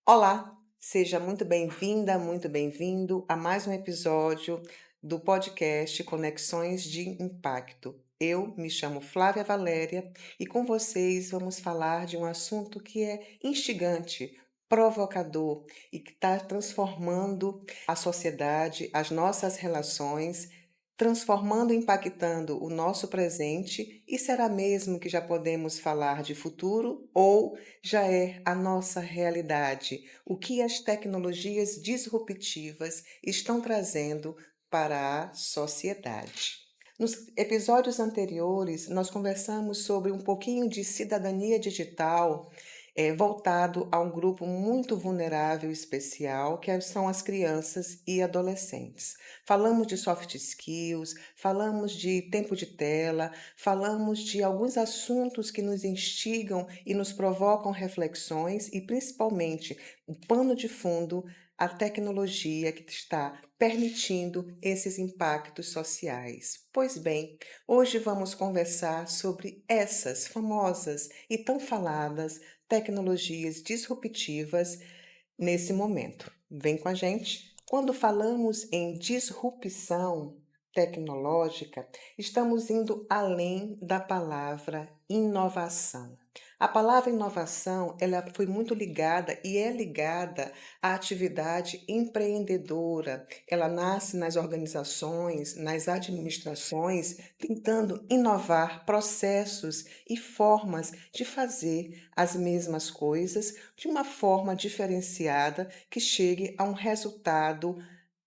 Olá, seja muito bem-vinda, muito bem-vindo a mais um episódio do podcast Conexões de Impacto. Eu me chamo Flávia Valéria e com vocês vamos falar de um assunto que é instigante, provocador e que está transformando a sociedade, as nossas relações, transformando e impactando o nosso presente. E será mesmo que já podemos falar de futuro ou já é a nossa realidade? O que as tecnologias disruptivas estão trazendo para a sociedade? Nos episódios anteriores, nós conversamos sobre um pouquinho de cidadania digital, voltado a um grupo muito vulnerável e especial, que são as crianças e adolescentes. Falamos de soft skills, falamos de tempo de tela, falamos de alguns assuntos que nos instigam e nos provocam reflexões e, principalmente, o pano de fundo, a tecnologia que está permitindo esses impactos sociais. Pois bem, hoje vamos conversar sobre essas famosas e tão faladas tecnologias disruptivas nesse momento. Vem com a gente. Quando falamos em disrupção tecnológica, estamos indo além da palavra inovação. A palavra inovação, ela foi muito ligada e é ligada à atividade empreendedora. Ela nasce nas organizações, nas administrações, tentando inovar processos e formas de fazer as mesmas coisas de uma forma diferenciada que chegue a um resultado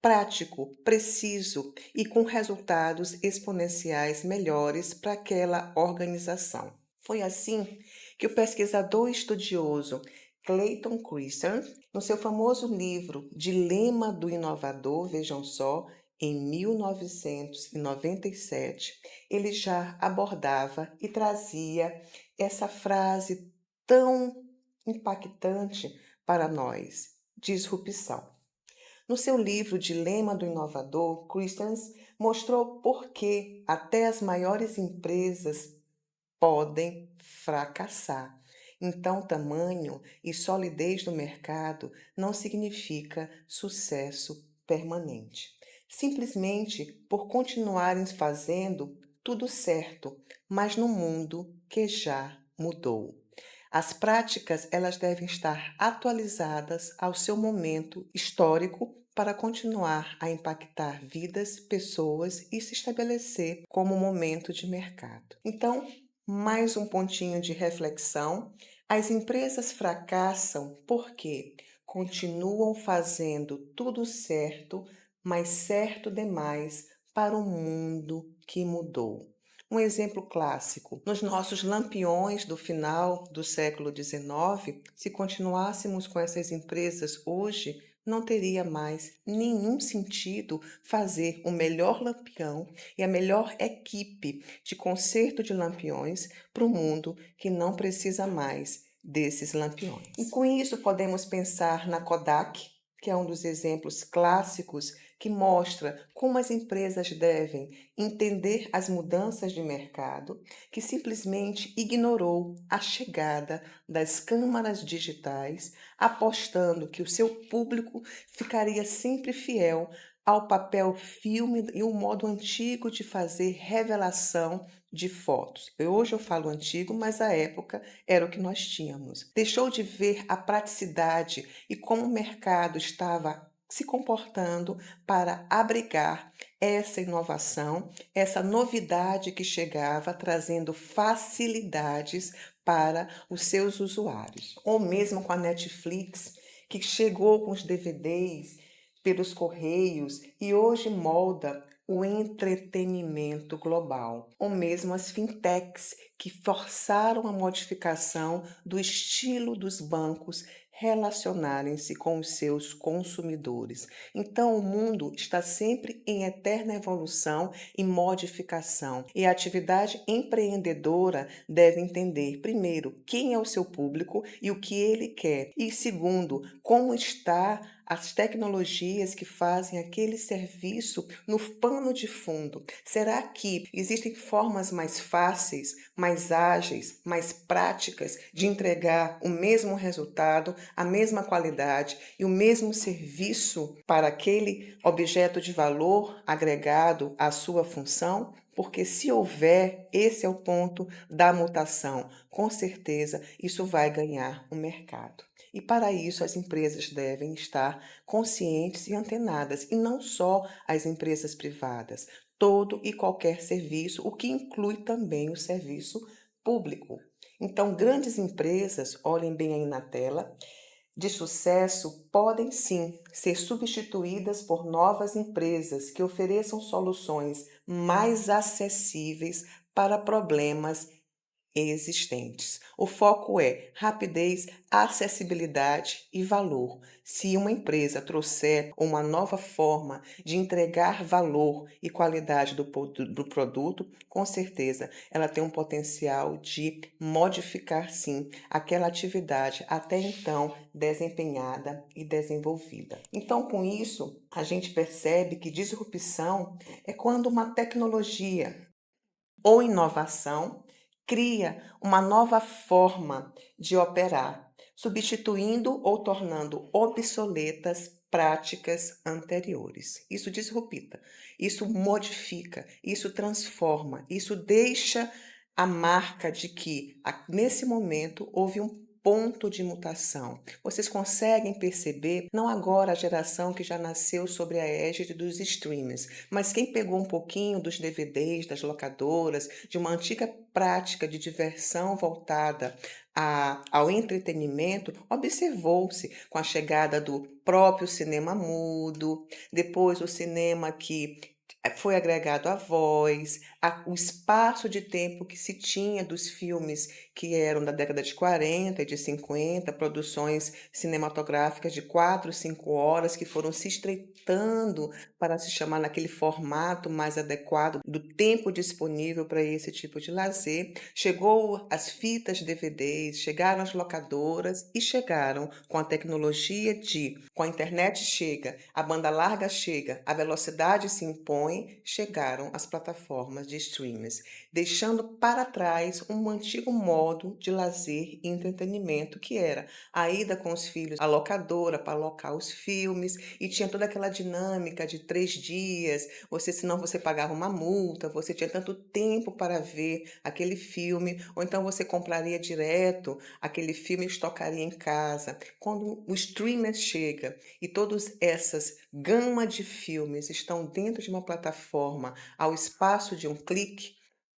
prático, preciso e com resultados exponenciais melhores para aquela organização. Foi assim que o pesquisador estudioso Clayton Christensen, no seu famoso livro Dilema do Inovador, vejam só, em 1997, ele já abordava e trazia essa frase tão impactante para nós: disrupção. No seu livro Dilema do Inovador, Christensen mostrou por que até as maiores empresas podem fracassar. Então, tamanho e solidez do mercado não significa sucesso permanente. Simplesmente por continuarem fazendo tudo certo, mas no mundo que já mudou. As práticas, elas devem estar atualizadas ao seu momento histórico para continuar a impactar vidas, pessoas e se estabelecer como momento de mercado. Então, mais um pontinho de reflexão. As empresas fracassam porque continuam fazendo tudo certo, mas certo demais para o mundo que mudou. Um exemplo clássico: nos nossos lampiões do final do século XIX, se continuássemos com essas empresas hoje, não teria mais nenhum sentido fazer o melhor lampião e a melhor equipe de conserto de lampiões para o mundo que não precisa mais desses lampiões. E com isso podemos pensar na Kodak, que é um dos exemplos clássicos que mostra como as empresas devem entender as mudanças de mercado, que simplesmente ignorou a chegada das câmaras digitais, apostando que o seu público ficaria sempre fiel ao papel filme e o modo antigo de fazer revelação de fotos. Hoje eu falo antigo, mas a época era o que nós tínhamos. Deixou de ver a praticidade e como o mercado estava se comportando para abrigar essa inovação, essa novidade que chegava trazendo facilidades para os seus usuários. Ou mesmo com a Netflix, que chegou com os DVDs pelos correios e hoje molda o entretenimento global, ou mesmo as fintechs que forçaram a modificação do estilo dos bancos relacionarem-se com os seus consumidores. Então, o mundo está sempre em eterna evolução e modificação, e a atividade empreendedora deve entender, primeiro, quem é o seu público e o que ele quer, e segundo, como está as tecnologias que fazem aquele serviço no pano de fundo? Será que existem formas mais fáceis, mais ágeis, mais práticas de entregar o mesmo resultado, a mesma qualidade e o mesmo serviço para aquele objeto de valor agregado à sua função? Porque se houver, esse é o ponto da mutação. Com certeza, isso vai ganhar o mercado. E para isso, as empresas devem estar conscientes e antenadas, e não só as empresas privadas, todo e qualquer serviço, o que inclui também o serviço público. Então, grandes empresas, olhem bem aí na tela, de sucesso podem sim ser substituídas por novas empresas que ofereçam soluções mais acessíveis para problemas existentes. O foco é rapidez, acessibilidade e valor. Se uma empresa trouxer uma nova forma de entregar valor e qualidade do produto, com certeza ela tem um potencial de modificar sim aquela atividade até então desempenhada e desenvolvida. Então, com isso, a gente percebe que disrupção é quando uma tecnologia ou inovação cria uma nova forma de operar, substituindo ou tornando obsoletas práticas anteriores. Isso disrupta, isso modifica, isso transforma, isso deixa a marca de que nesse momento houve um ponto de mutação. Vocês conseguem perceber, não agora a geração que já nasceu sobre a égide dos streamers, mas quem pegou um pouquinho dos DVDs, das locadoras, de uma antiga prática de diversão voltada ao entretenimento, observou-se com a chegada do próprio cinema mudo, depois o cinema que foi agregado a voz, o espaço de tempo que se tinha dos filmes que eram da década de 40 e de 50, produções cinematográficas de 4, 5 horas que foram se estreitando para se chamar naquele formato mais adequado do tempo disponível para esse tipo de lazer. Chegou as fitas DVDs, chegaram as locadoras e chegaram com a tecnologia com a internet chega, a banda larga chega, a velocidade se impõe, chegaram as plataformas de streamers, deixando para trás um antigo modo de lazer e entretenimento que era a ida com os filhos à locadora para alocar os filmes e tinha toda aquela dinâmica de 3 dias, senão você pagava uma multa, você tinha tanto tempo para ver aquele filme, ou então você compraria direto aquele filme e estocaria em casa. Quando o streamer chega e todas essas gama de filmes estão dentro de uma plataforma ao espaço de um clique,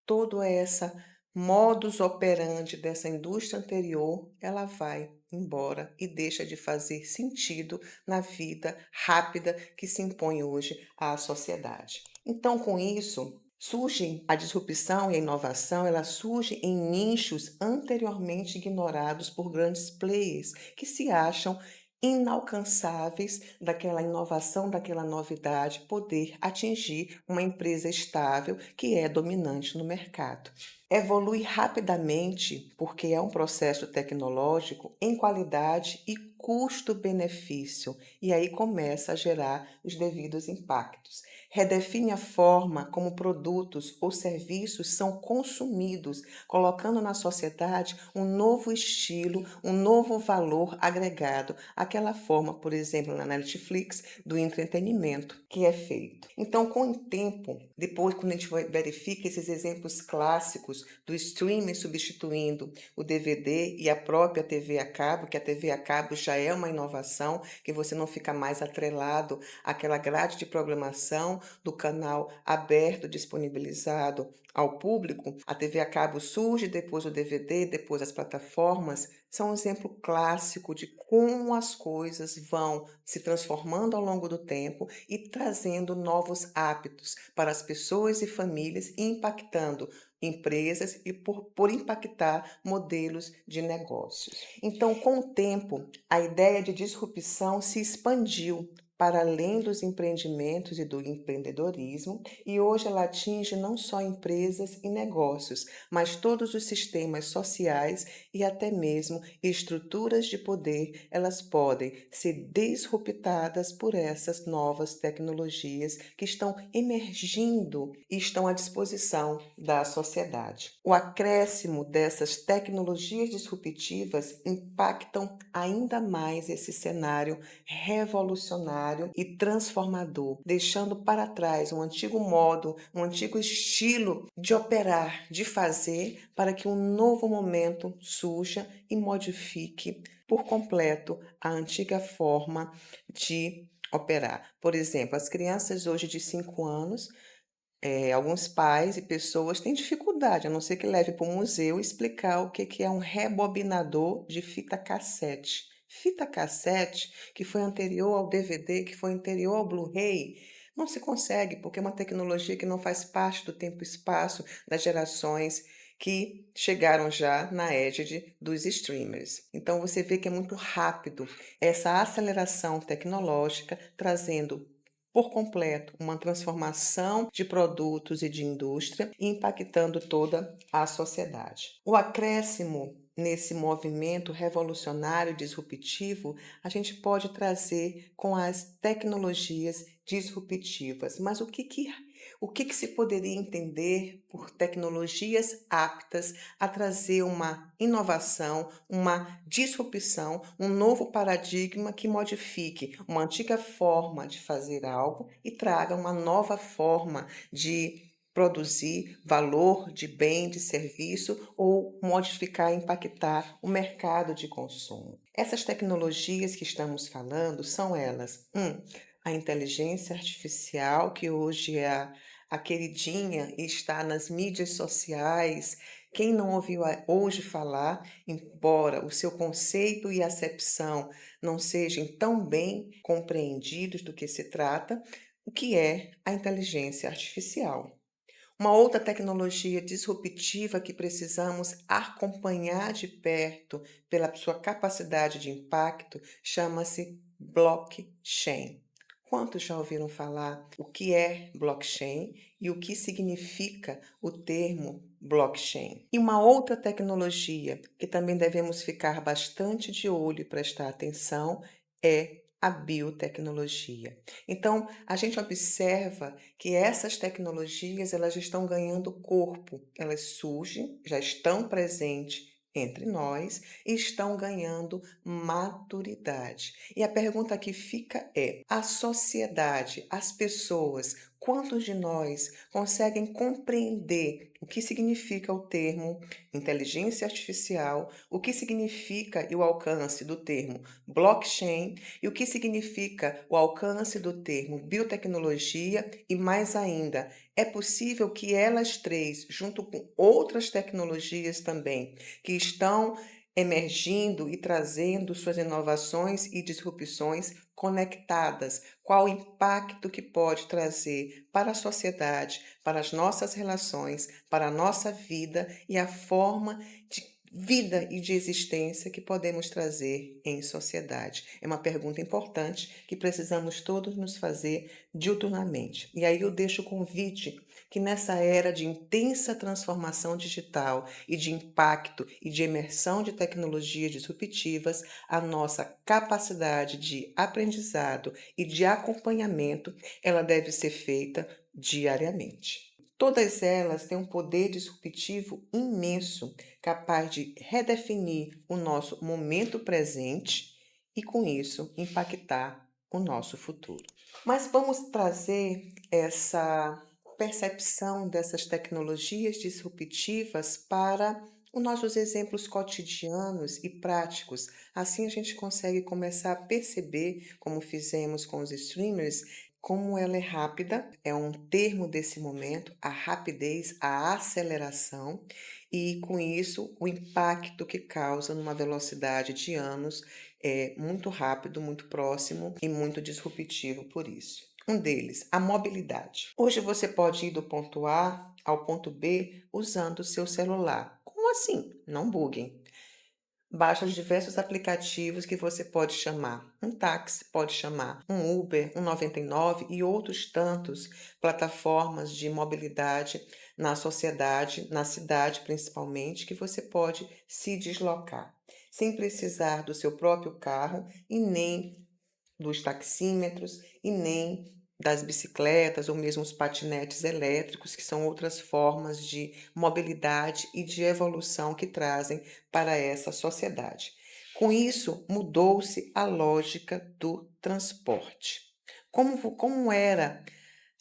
toda essa modus operandi dessa indústria anterior, ela vai embora e deixa de fazer sentido na vida rápida que se impõe hoje à sociedade. Então, com isso, surge a disrupção e a inovação, ela surge em nichos anteriormente ignorados por grandes players que se acham inalcançáveis daquela inovação, daquela novidade, poder atingir uma empresa estável que é dominante no mercado. Evolui rapidamente, porque é um processo tecnológico, em qualidade e custo-benefício, e aí começa a gerar os devidos impactos. Redefine a forma como produtos ou serviços são consumidos, colocando na sociedade um novo estilo, um novo valor agregado àquela forma, por exemplo, na Netflix, do entretenimento que é feito. Então, com o tempo, depois, quando a gente verifica esses exemplos clássicos do streaming substituindo o DVD e a própria TV a cabo, que a TV a cabo já é uma inovação, que você não fica mais atrelado àquela grade de programação do canal aberto, disponibilizado ao público. A TV a cabo surge, depois o DVD, depois as plataformas, são um exemplo clássico de como as coisas vão se transformando ao longo do tempo e trazendo novos hábitos para as pessoas e famílias e impactando empresas e por impactar modelos de negócios. Então, com o tempo, a ideia de disrupção se expandiu para além dos empreendimentos e do empreendedorismo, e hoje ela atinge não só empresas e negócios, mas todos os sistemas sociais e até mesmo estruturas de poder, elas podem ser disruptadas por essas novas tecnologias que estão emergindo e estão à disposição da sociedade. O acréscimo dessas tecnologias disruptivas impactam ainda mais esse cenário revolucionário e transformador, deixando para trás um antigo modo, um antigo estilo de operar, de fazer, para que um novo momento surja e modifique por completo a antiga forma de operar. Por exemplo, as crianças hoje de 5 anos, alguns pais e pessoas têm dificuldade, a não ser que leve para o museu explicar o que que é um rebobinador de fita cassete. Fita cassete, que foi anterior ao DVD, que foi anterior ao Blu-ray, não se consegue, porque é uma tecnologia que não faz parte do tempo e espaço das gerações que chegaram já na égide dos streamers. Então você vê que é muito rápido essa aceleração tecnológica, trazendo por completo uma transformação de produtos e de indústria, impactando toda a sociedade. O acréscimo nesse movimento revolucionário disruptivo, a gente pode trazer com as tecnologias disruptivas. Mas o que se poderia entender por tecnologias aptas a trazer uma inovação, uma disrupção, um novo paradigma que modifique uma antiga forma de fazer algo e traga uma nova forma de produzir valor de bem, de serviço ou modificar, impactar o mercado de consumo. Essas tecnologias que estamos falando são elas, a inteligência artificial, que hoje é a queridinha e está nas mídias sociais. Quem não ouviu hoje falar, embora o seu conceito e acepção não sejam tão bem compreendidos do que se trata, o que é a inteligência artificial? Uma outra tecnologia disruptiva que precisamos acompanhar de perto pela sua capacidade de impacto chama-se blockchain. Quantos já ouviram falar o que é blockchain e o que significa o termo blockchain? E uma outra tecnologia que também devemos ficar bastante de olho e prestar atenção é a biotecnologia. Então, a gente observa que essas tecnologias elas estão ganhando corpo, elas surgem, já estão presentes entre nós e estão ganhando maturidade. E a pergunta que fica é: a sociedade, as pessoas, quantos de nós conseguem compreender o que significa o termo inteligência artificial, o que significa e o alcance do termo blockchain e o que significa o alcance do termo biotecnologia e, mais ainda, é possível que elas três, junto com outras tecnologias também, que estão emergindo e trazendo suas inovações e disrupções conectadas, qual o impacto que pode trazer para a sociedade, para as nossas relações, para a nossa vida e a forma de vida e de existência que podemos trazer em sociedade? É uma pergunta importante que precisamos todos nos fazer diuturnamente. E aí eu deixo o convite que nessa era de intensa transformação digital e de impacto e de emersão de tecnologias disruptivas, a nossa capacidade de aprendizado e de acompanhamento, ela deve ser feita diariamente. Todas elas têm um poder disruptivo imenso, capaz de redefinir o nosso momento presente e, com isso, impactar o nosso futuro. Mas vamos trazer essa percepção dessas tecnologias disruptivas para os nossos exemplos cotidianos e práticos. Assim a gente consegue começar a perceber, como fizemos com os streamers, como ela é rápida, é um termo desse momento, a rapidez, a aceleração, e com isso o impacto que causa numa velocidade de anos é muito rápido, muito próximo e muito disruptivo por isso. Um deles, a mobilidade. Hoje você pode ir do ponto A ao ponto B usando o seu celular. Como assim? Não buguem. Baixa os diversos aplicativos que você pode chamar. Um táxi, pode chamar um Uber, um 99 e outros tantos plataformas de mobilidade na sociedade, na cidade principalmente, que você pode se deslocar, sem precisar do seu próprio carro e nem dos taxímetros e nem das bicicletas ou mesmo os patinetes elétricos, que são outras formas de mobilidade e de evolução que trazem para essa sociedade. Com isso, mudou-se a lógica do transporte. Como era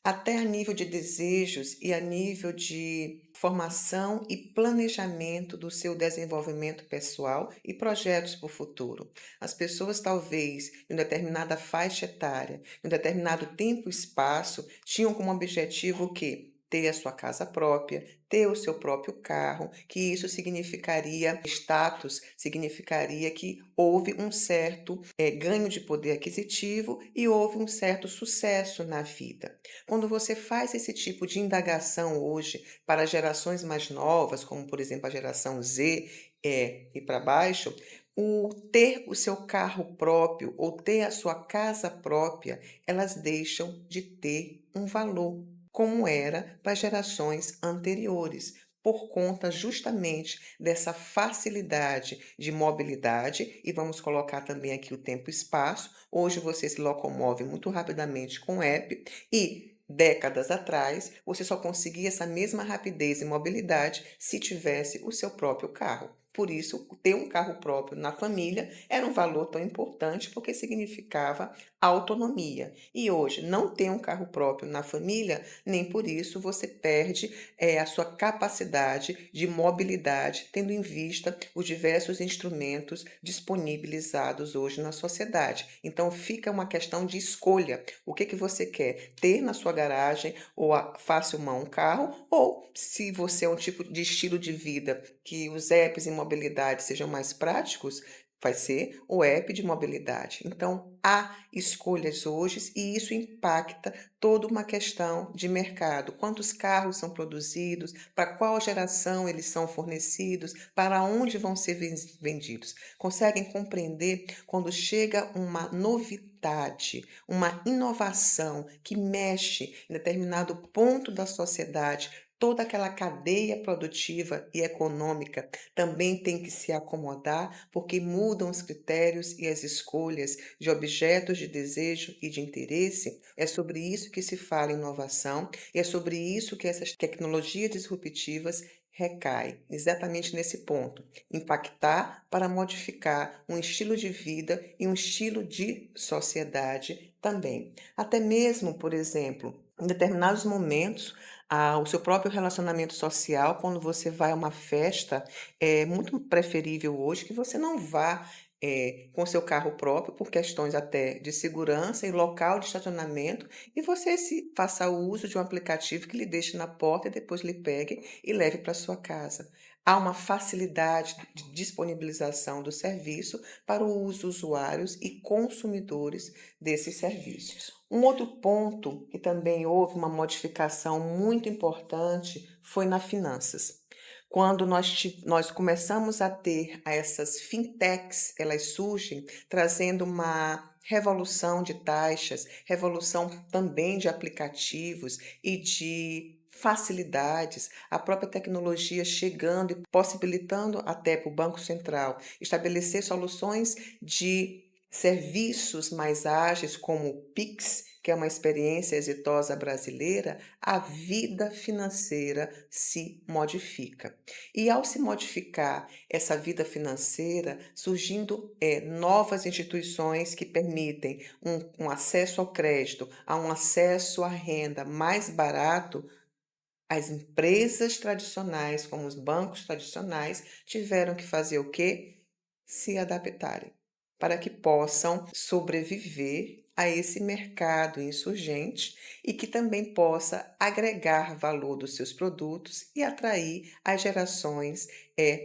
até a nível de desejos e a nível de formação e planejamento do seu desenvolvimento pessoal e projetos para o futuro. As pessoas, talvez, em uma determinada faixa etária, em um determinado tempo e espaço, tinham como objetivo o quê? Ter a sua casa própria, ter o seu próprio carro, que isso significaria status, significaria que houve um certo ganho de poder aquisitivo e houve um certo sucesso na vida. Quando você faz esse tipo de indagação hoje para gerações mais novas, como por exemplo a geração Z e para baixo, o ter o seu carro próprio ou ter a sua casa própria, elas deixam de ter um valor, como era para gerações anteriores, por conta justamente dessa facilidade de mobilidade, e vamos colocar também aqui o tempo e espaço. Hoje você se locomove muito rapidamente com o app e décadas atrás você só conseguia essa mesma rapidez e mobilidade se tivesse o seu próprio carro. Por isso, ter um carro próprio na família era um valor tão importante porque significava autonomia. E hoje, não ter um carro próprio na família, nem por isso você perde a sua capacidade de mobilidade, tendo em vista os diversos instrumentos disponibilizados hoje na sociedade. Então, fica uma questão de escolha. O que você quer? Ter na sua garagem ou a fácil mão um carro, ou se você é um tipo de estilo de vida que os apps e mobilidade sejam mais práticos, vai ser o app de mobilidade. Então, há escolhas hoje e isso impacta toda uma questão de mercado. Quantos carros são produzidos, para qual geração eles são fornecidos, para onde vão ser vendidos. Conseguem compreender quando chega uma novidade, uma inovação que mexe em determinado ponto da sociedade, toda aquela cadeia produtiva e econômica também tem que se acomodar, porque mudam os critérios e as escolhas de objetos de desejo e de interesse. É sobre isso que se fala em inovação e é sobre isso que essas tecnologias disruptivas recai exatamente nesse ponto, impactar para modificar um estilo de vida e um estilo de sociedade também. Até mesmo, por exemplo, em determinados momentos, o seu próprio relacionamento social, quando você vai a uma festa, é muito preferível hoje que você não vá com seu carro próprio, por questões até de segurança e local de estacionamento, e você se faça uso de um aplicativo que lhe deixe na porta e depois lhe pegue e leve para sua casa. Há uma facilidade de disponibilização do serviço para os usuários e consumidores desses serviços. Um outro ponto que também houve uma modificação muito importante foi nas finanças. Quando nós começamos a ter essas fintechs, elas surgem trazendo uma revolução de taxas, revolução também de aplicativos e de facilidades, a própria tecnologia chegando e possibilitando até para o Banco Central estabelecer soluções de serviços mais ágeis, como o Pix, que é uma experiência exitosa brasileira, a vida financeira se modifica. E ao se modificar essa vida financeira, surgindo novas instituições que permitem um acesso ao crédito, a um acesso à renda mais barato, as empresas tradicionais, como os bancos tradicionais, tiveram que fazer o quê? Se adaptarem, para que possam sobreviver a esse mercado insurgente e que também possa agregar valor dos seus produtos e atrair as gerações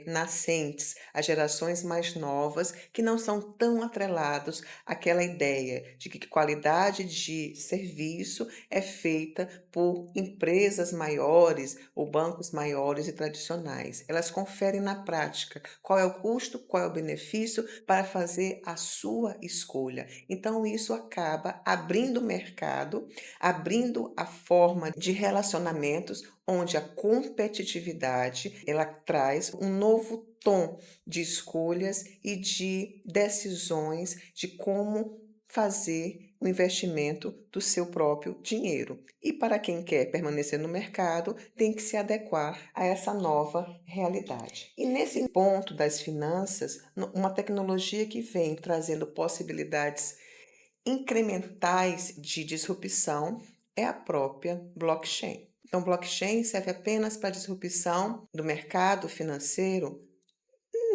nascentes, as gerações mais novas, que não são tão atrelados àquela ideia de que qualidade de serviço é feita por empresas maiores ou bancos maiores e tradicionais. Elas conferem na prática qual é o custo, qual é o benefício para fazer a sua escolha. Então, isso acaba abrindo o mercado, abrindo a forma de relacionamentos onde a competitividade ela traz um novo tom de escolhas e de decisões de como fazer o investimento do seu próprio dinheiro. E para quem quer permanecer no mercado, tem que se adequar a essa nova realidade. E nesse ponto das finanças, uma tecnologia que vem trazendo possibilidades incrementais de disrupção é a própria blockchain. Então, blockchain serve apenas para a disrupção do mercado financeiro?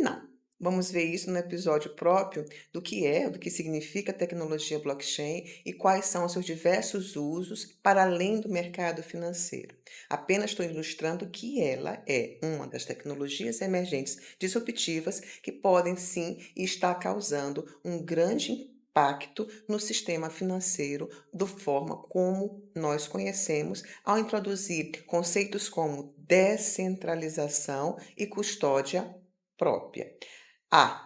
Não. Vamos ver isso no episódio próprio do que significa tecnologia blockchain e quais são os seus diversos usos para além do mercado financeiro. Apenas estou ilustrando que ela é uma das tecnologias emergentes disruptivas que podem sim estar causando um grande impacto no sistema financeiro da forma como nós conhecemos, ao introduzir conceitos como descentralização e custódia própria.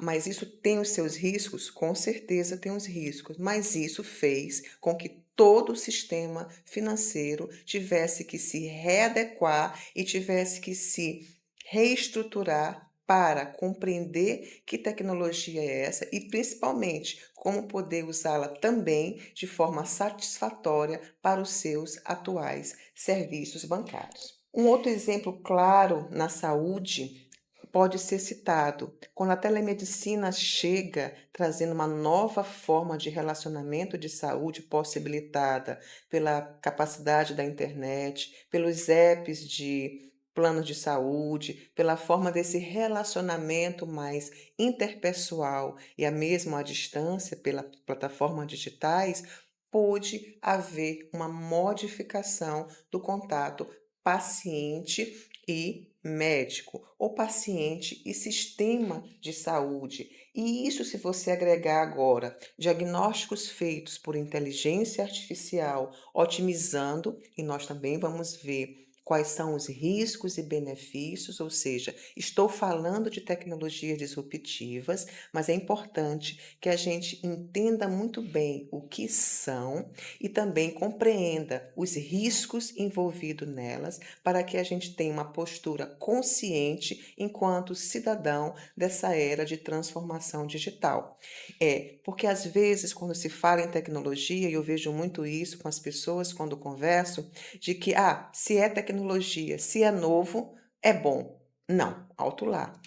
Mas isso tem os seus riscos? Com certeza tem os riscos, mas isso fez com que todo o sistema financeiro tivesse que se readequar e tivesse que se reestruturar para compreender que tecnologia é essa e, principalmente, como poder usá-la também de forma satisfatória para os seus atuais serviços bancários. Um outro exemplo claro na saúde pode ser citado quando a telemedicina chega trazendo uma nova forma de relacionamento de saúde possibilitada pela capacidade da internet, pelos apps de planos de saúde, pela forma desse relacionamento mais interpessoal e a mesmo à distância, pelas plataformas digitais, pôde haver uma modificação do contato paciente e médico, ou paciente e sistema de saúde. E isso, se você agregar agora diagnósticos feitos por inteligência artificial, otimizando, e nós também vamos ver quais são os riscos e benefícios, ou seja, estou falando de tecnologias disruptivas, mas é importante que a gente entenda muito bem o que são e também compreenda os riscos envolvidos nelas, para que a gente tenha uma postura consciente enquanto cidadão dessa era de transformação digital. Porque às vezes, quando se fala em tecnologia, e eu vejo muito isso com as pessoas quando converso, de que, se é tecnologia, se é novo, é bom. Não, alto lá.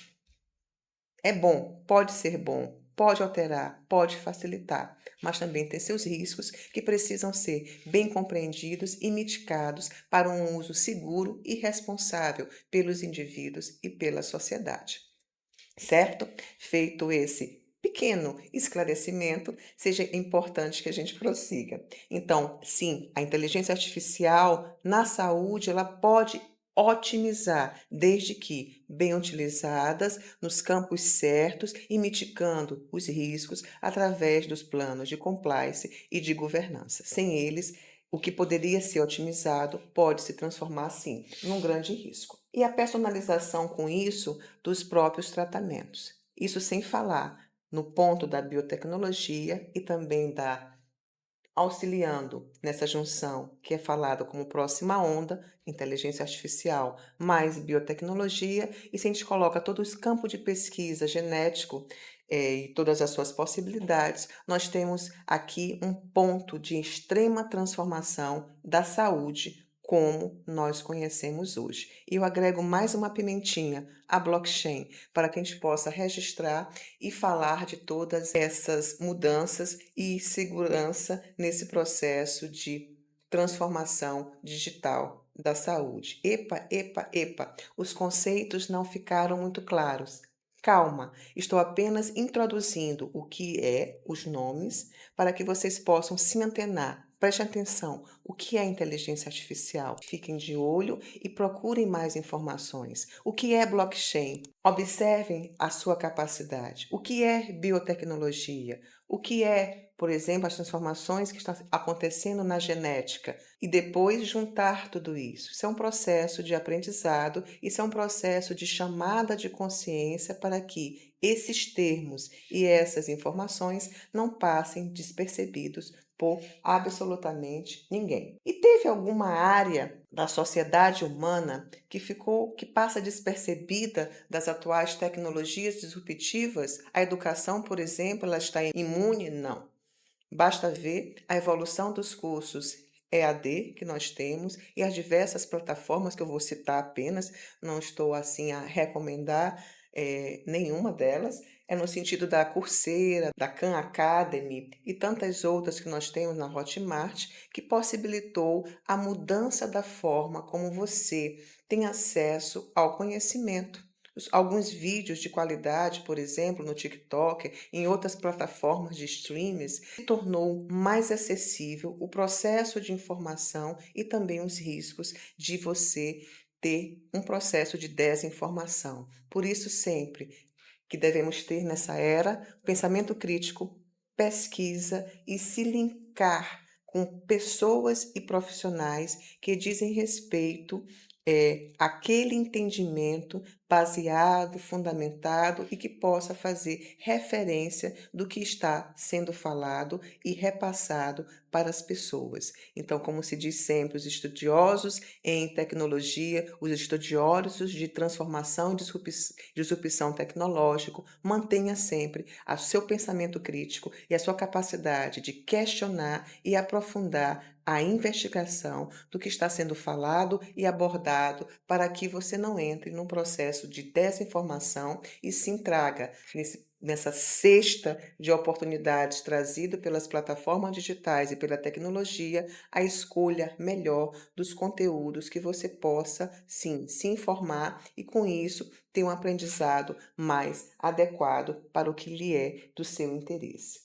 É bom, pode ser bom, pode alterar, pode facilitar, mas também tem seus riscos que precisam ser bem compreendidos e mitigados para um uso seguro e responsável pelos indivíduos e pela sociedade. Certo? Feito esse pequeno esclarecimento, seja importante que a gente prossiga. Então, sim, a inteligência artificial na saúde, ela pode otimizar, desde que bem utilizadas nos campos certos e mitigando os riscos através dos planos de compliance e de governança. Sem eles, o que poderia ser otimizado pode se transformar, sim, num grande risco. E a personalização com isso dos próprios tratamentos. Isso sem falar no ponto da biotecnologia e também da auxiliando nessa junção que é falada como próxima onda, inteligência artificial mais biotecnologia, e se a gente coloca todo o campo de pesquisa genético e todas as suas possibilidades, nós temos aqui um ponto de extrema transformação da saúde como nós conhecemos hoje. E eu agrego mais uma pimentinha, a blockchain, para que a gente possa registrar e falar de todas essas mudanças e segurança nesse processo de transformação digital da saúde. Epa, epa, epa, os conceitos não ficaram muito claros. Calma, estou apenas introduzindo o que é os nomes para que vocês possam se antenar Preste atenção, o que é inteligência artificial? Fiquem de olho e procurem mais informações. O que é blockchain? Observem a sua capacidade. O que é biotecnologia? O que é, por exemplo, as transformações que estão acontecendo na genética? E depois juntar tudo isso. Isso é um processo de aprendizado, isso é um processo de chamada de consciência para que esses termos e essas informações não passem despercebidos por absolutamente ninguém. E teve alguma área da sociedade humana que passa despercebida das atuais tecnologias disruptivas? A educação, por exemplo, ela está imune? Não. Basta ver a evolução dos cursos EAD que nós temos e as diversas plataformas que eu vou citar apenas, não estou assim a recomendar nenhuma delas, é no sentido da Coursera, da Khan Academy e tantas outras que nós temos na Hotmart, que possibilitou a mudança da forma como você tem acesso ao conhecimento. Alguns vídeos de qualidade, por exemplo, no TikTok, em outras plataformas de streams, se tornou mais acessível o processo de informação e também os riscos de você ter um processo de desinformação. Por isso, sempre que devemos ter nessa era pensamento crítico, pesquisa e se linkar com pessoas e profissionais que dizem respeito àquele entendimento baseado, fundamentado e que possa fazer referência do que está sendo falado e repassado para as pessoas. Então, como se diz sempre, os estudiosos em tecnologia, os estudiosos de transformação e disrupção tecnológica, mantenha sempre o seu pensamento crítico e a sua capacidade de questionar e aprofundar a investigação do que está sendo falado e abordado para que você não entre num processo de desinformação e se intraga nessa cesta de oportunidades trazido pelas plataformas digitais e pela tecnologia, a escolha melhor dos conteúdos que você possa, sim, se informar e, com isso, ter um aprendizado mais adequado para o que lhe é do seu interesse.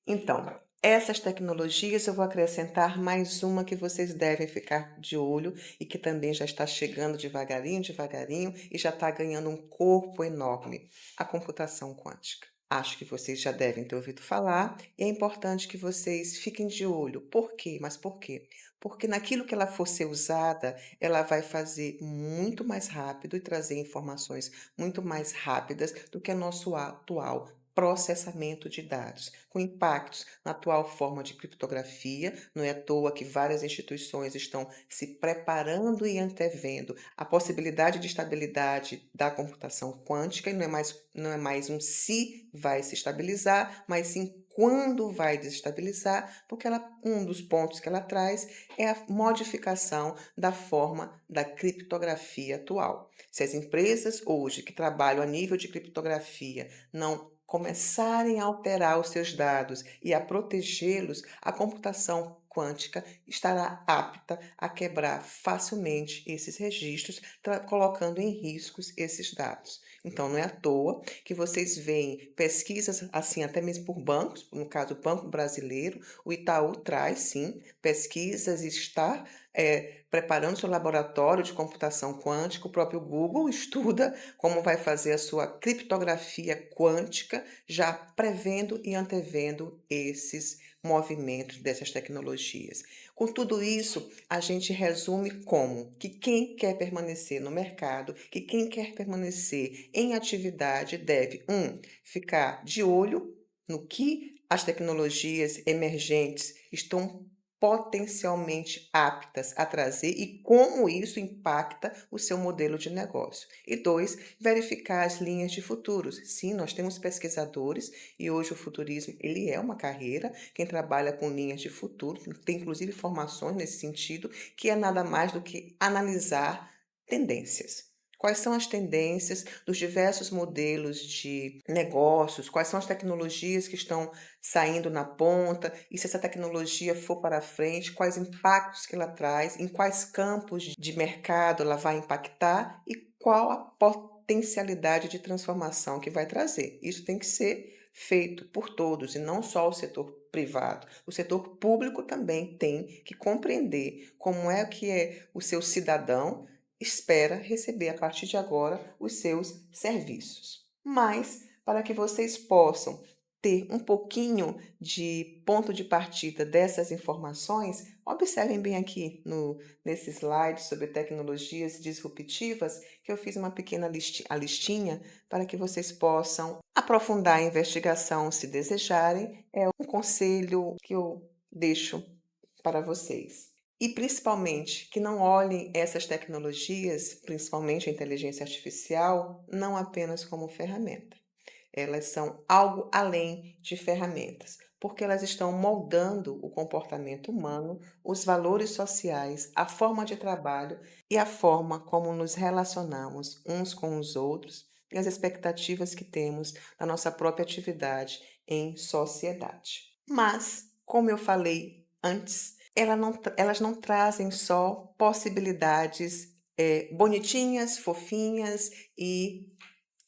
Então, essas tecnologias eu vou acrescentar mais uma que vocês devem ficar de olho e que também já está chegando devagarinho, devagarinho e já está ganhando um corpo enorme: a computação quântica. Acho que vocês já devem ter ouvido falar e é importante que vocês fiquem de olho. Por quê? Mas por quê? Porque naquilo que ela for ser usada, ela vai fazer muito mais rápido e trazer informações muito mais rápidas do que o nosso atual processamento de dados, com impactos na atual forma de criptografia. Não é à toa que várias instituições estão se preparando e antevendo a possibilidade de estabilidade da computação quântica, e não é mais um se vai se estabilizar, mas sim quando vai desestabilizar, porque um dos pontos que ela traz é a modificação da forma da criptografia atual. Se as empresas hoje que trabalham a nível de criptografia não começarem a alterar os seus dados e a protegê-los, a computação quântica estará apta a quebrar facilmente esses registros, colocando em riscos esses dados. Então, não é à toa que vocês veem pesquisas assim, até mesmo por bancos, no caso o Banco Brasileiro, o Itaú traz sim pesquisas e está preparando seu laboratório de computação quântica. O próprio Google estuda como vai fazer a sua criptografia quântica, já prevendo e antevendo esses movimentos dessas tecnologias. Com tudo isso, a gente resume como que quem quer permanecer no mercado, que quem quer permanecer em atividade deve, ficar de olho no que as tecnologias emergentes estão potencialmente aptas a trazer e como isso impacta o seu modelo de negócio. E 2, verificar as linhas de futuros. Sim, nós temos pesquisadores e hoje o futurismo ele é uma carreira. Quem trabalha com linhas de futuro tem inclusive formações nesse sentido, que é nada mais do que analisar tendências. Quais são as tendências dos diversos modelos de negócios? Quais são as tecnologias que estão saindo na ponta? E se essa tecnologia for para frente, quais impactos que ela traz? Em quais campos de mercado ela vai impactar? E qual a potencialidade de transformação que vai trazer? Isso tem que ser feito por todos e não só o setor privado. O setor público também tem que compreender como é que o seu cidadão espera receber a partir de agora os seus serviços. Mas, para que vocês possam ter um pouquinho de ponto de partida dessas informações, observem bem aqui nesse slide sobre tecnologias disruptivas, que eu fiz uma pequena listinha para que vocês possam aprofundar a investigação se desejarem. É um conselho que eu deixo para vocês. E principalmente que não olhem essas tecnologias, principalmente a inteligência artificial, não apenas como ferramenta. Elas são algo além de ferramentas, porque elas estão moldando o comportamento humano, os valores sociais, a forma de trabalho e a forma como nos relacionamos uns com os outros e as expectativas que temos da nossa própria atividade em sociedade. Mas, como eu falei antes, elas não trazem só possibilidades bonitinhas, fofinhas e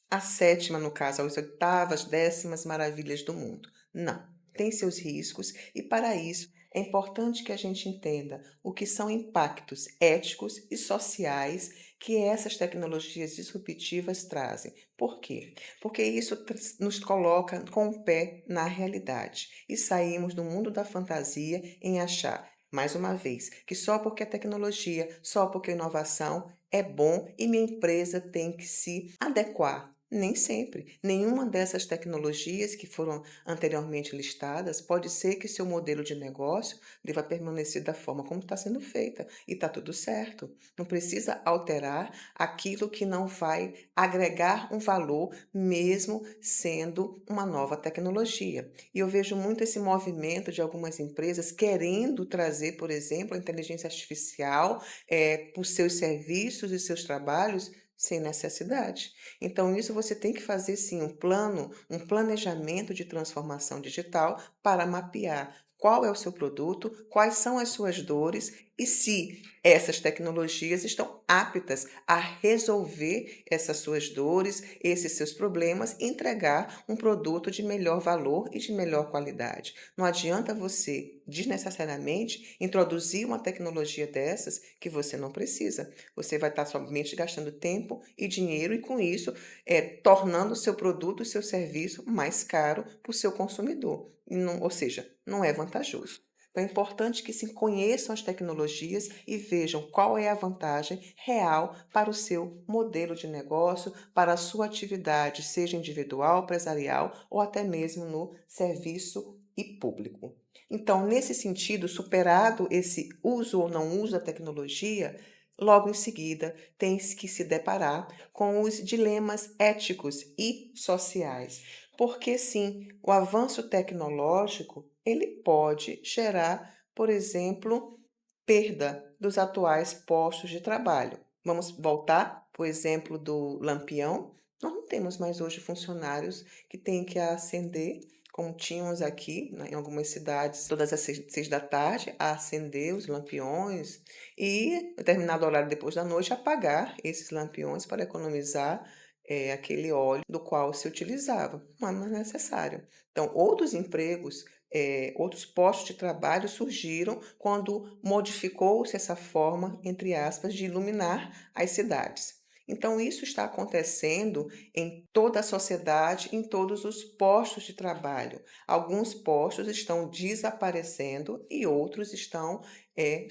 a sétima, no caso, as oitavas, décimas maravilhas do mundo. Não, tem seus riscos e, para isso, é importante que a gente entenda o que são impactos éticos e sociais que essas tecnologias disruptivas trazem. Por quê? Porque isso nos coloca com o pé na realidade e saímos do mundo da fantasia em achar, mais uma vez, que só porque a tecnologia, só porque a inovação é bom e minha empresa tem que se adequar. Nem sempre. Nenhuma dessas tecnologias que foram anteriormente listadas pode ser que seu modelo de negócio deva permanecer da forma como está sendo feita. E está tudo certo. Não precisa alterar aquilo que não vai agregar um valor, mesmo sendo uma nova tecnologia. E eu vejo muito esse movimento de algumas empresas querendo trazer, por exemplo, a inteligência artificial para os seus serviços e seus trabalhos sem necessidade. Então, isso você tem que fazer sim um planejamento de transformação digital para mapear qual é o seu produto, quais são as suas dores e se essas tecnologias estão aptas a resolver essas suas dores, esses seus problemas, e entregar um produto de melhor valor e de melhor qualidade. Não adianta você, desnecessariamente, introduzir uma tecnologia dessas que você não precisa. Você vai estar somente gastando tempo e dinheiro e, com isso, tornando o seu produto e seu serviço mais caro para o seu consumidor. Ou seja, não é vantajoso. Então, é importante que se conheçam as tecnologias e vejam qual é a vantagem real para o seu modelo de negócio, para a sua atividade, seja individual, empresarial ou até mesmo no serviço e público. Então, nesse sentido, superado esse uso ou não uso da tecnologia, logo em seguida tem que se deparar com os dilemas éticos e sociais. Porque sim, o avanço tecnológico, ele pode gerar, por exemplo, perda dos atuais postos de trabalho. Vamos voltar para o exemplo do lampião. Nós não temos mais hoje funcionários que têm que acender, como tínhamos aqui, né, em algumas cidades, todas às 6 da tarde, a acender os lampiões e, em determinado horário depois da noite, apagar esses lampiões para economizar aquele óleo do qual se utilizava. Não é mais necessário. Então, outros empregos, outros postos de trabalho surgiram quando modificou-se essa forma, entre aspas, de iluminar as cidades. Então, isso está acontecendo em toda a sociedade, em todos os postos de trabalho. Alguns postos estão desaparecendo e outros estão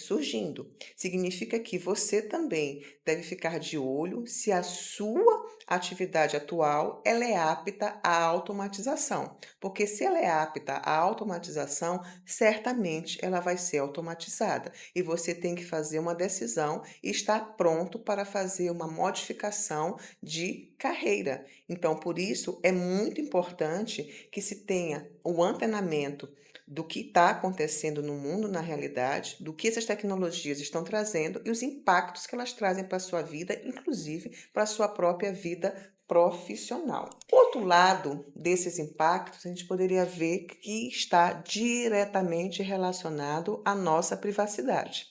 surgindo. Significa que você também deve ficar de olho se a sua atividade atual ela é apta à automatização. Porque se ela é apta à automatização, certamente ela vai ser automatizada. E você tem que fazer uma decisão e estar pronto para fazer uma modificação de carreira. Então, por isso, é muito importante que se tenha o antenamento do que está acontecendo no mundo, na realidade, do que essas tecnologias estão trazendo e os impactos que elas trazem para a sua vida, inclusive para a sua própria vida profissional. Outro lado desses impactos, a gente poderia ver que está diretamente relacionado à nossa privacidade.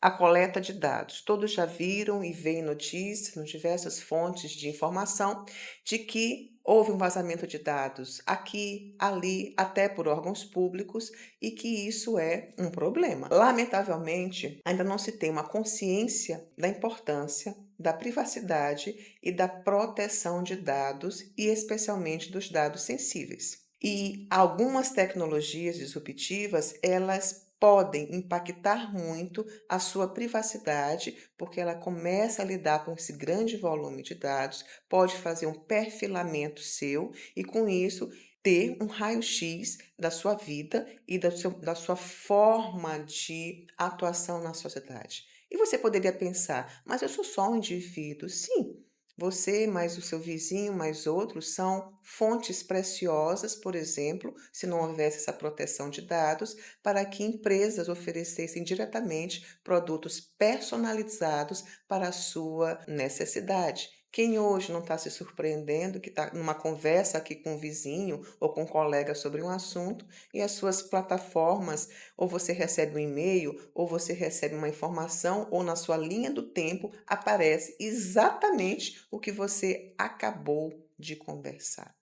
A coleta de dados. Todos já viram e veem notícias nas diversas fontes de informação de que houve um vazamento de dados aqui, ali, até por órgãos públicos, e que isso é um problema. Lamentavelmente, ainda não se tem uma consciência da importância da privacidade e da proteção de dados, e especialmente dos dados sensíveis. E algumas tecnologias disruptivas, elas podem impactar muito a sua privacidade, porque ela começa a lidar com esse grande volume de dados, pode fazer um perfilamento seu e, com isso, ter um raio-x da sua vida e da sua forma de atuação na sociedade. E você poderia pensar, mas eu sou só um indivíduo. Sim, você, mais o seu vizinho, mais outros, são fontes preciosas, por exemplo, se não houvesse essa proteção de dados, para que empresas oferecessem diretamente produtos personalizados para a sua necessidade. Quem hoje não está se surpreendendo que está numa conversa aqui com um vizinho ou com um colega sobre um assunto e as suas plataformas, ou você recebe um e-mail, ou você recebe uma informação, ou na sua linha do tempo aparece exatamente o que você acabou de conversar.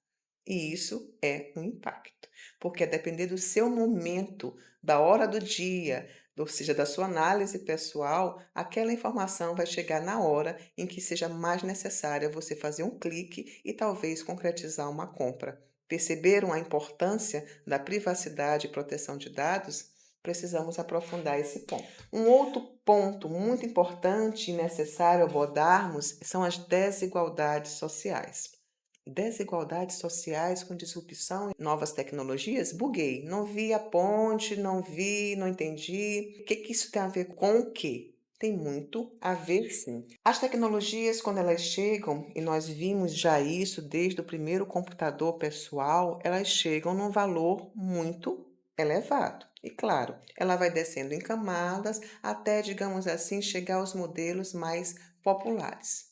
E isso é um impacto, porque a depender do seu momento, da hora do dia, ou seja, da sua análise pessoal, aquela informação vai chegar na hora em que seja mais necessária você fazer um clique e talvez concretizar uma compra. Perceberam a importância da privacidade e proteção de dados? Precisamos aprofundar esse ponto. Um outro ponto muito importante e necessário abordarmos são as desigualdades sociais. Desigualdades sociais com disrupção e novas tecnologias? Buguei. Não vi a ponte, não vi, não entendi. O que isso tem a ver com o quê? Tem muito a ver, sim. As tecnologias, quando elas chegam, e nós vimos já isso desde o primeiro computador pessoal, elas chegam num valor muito elevado. E claro, ela vai descendo em camadas até, digamos assim, chegar aos modelos mais populares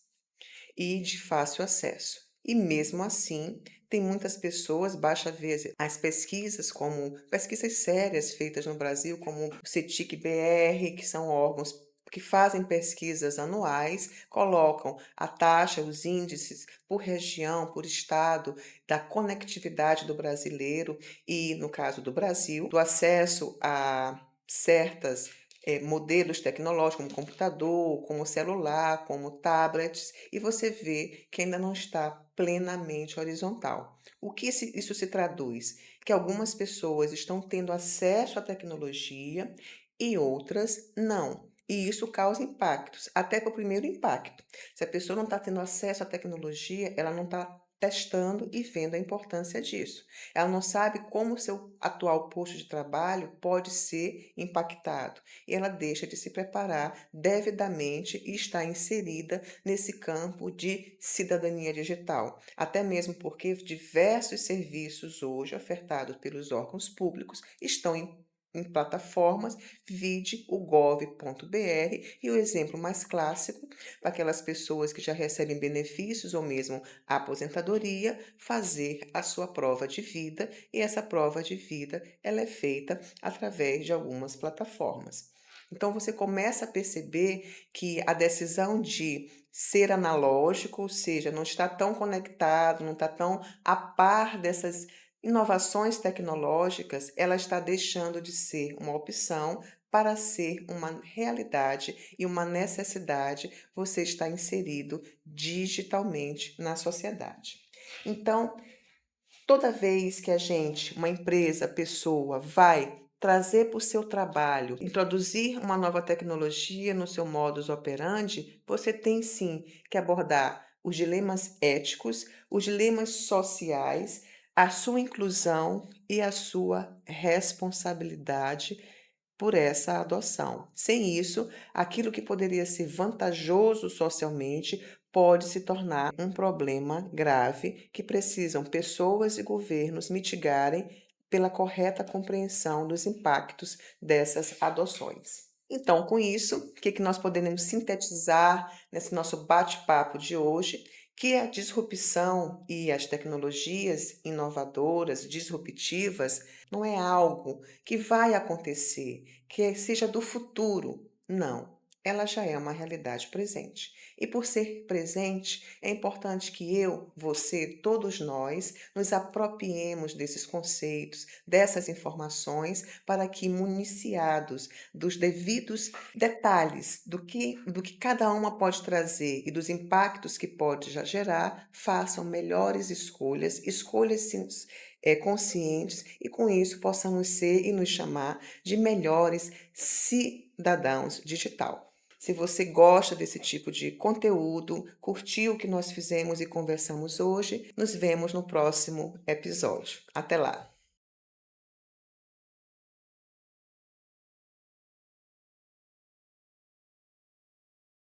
e de fácil acesso. E mesmo assim, tem muitas pessoas, basta ver as pesquisas, como pesquisas sérias feitas no Brasil, como o CETIC-BR, que são órgãos que fazem pesquisas anuais, colocam a taxa, os índices por região, por estado, da conectividade do brasileiro e, no caso do Brasil, do acesso a certas modelos tecnológicos, como computador, como celular, como tablets, e você vê que ainda não está plenamente horizontal. O que isso se traduz? Que algumas pessoas estão tendo acesso à tecnologia e outras não. E isso causa impactos, até para o primeiro impacto. Se a pessoa não está tendo acesso à tecnologia, ela não está testando e vendo a importância disso. Ela não sabe como o seu atual posto de trabalho pode ser impactado e ela deixa de se preparar devidamente e está inserida nesse campo de cidadania digital. Até mesmo porque diversos serviços hoje ofertados pelos órgãos públicos estão em plataformas, vide o gov.br, e o exemplo mais clássico, para aquelas pessoas que já recebem benefícios ou mesmo aposentadoria, fazer a sua prova de vida, e essa prova de vida ela é feita através de algumas plataformas. Então você começa a perceber que a decisão de ser analógico, ou seja, não estar tão conectado, não estar tão a par dessas inovações tecnológicas, ela está deixando de ser uma opção para ser uma realidade e uma necessidade. Você está inserido digitalmente na sociedade. Então, toda vez que a gente, uma empresa, pessoa, vai trazer para o seu trabalho, introduzir uma nova tecnologia no seu modus operandi, você tem sim que abordar os dilemas éticos, os dilemas sociais, a sua inclusão e a sua responsabilidade por essa adoção. Sem isso, aquilo que poderia ser vantajoso socialmente pode se tornar um problema grave que precisam pessoas e governos mitigarem pela correta compreensão dos impactos dessas adoções. Então, com isso, o que nós podemos sintetizar nesse nosso bate-papo de hoje? Que a disrupção e as tecnologias inovadoras, disruptivas, não é algo que vai acontecer, que seja do futuro. Não. ela já é uma realidade presente. E por ser presente, é importante que eu, você, todos nós, nos apropriemos desses conceitos, dessas informações, para que, municiados dos devidos detalhes do que cada uma pode trazer e dos impactos que pode já gerar, façam melhores escolhas, escolhas conscientes, e com isso possamos ser e nos chamar de melhores cidadãos digital. Se você gosta desse tipo de conteúdo, curtiu o que nós fizemos e conversamos hoje, nos vemos no próximo episódio. Até lá!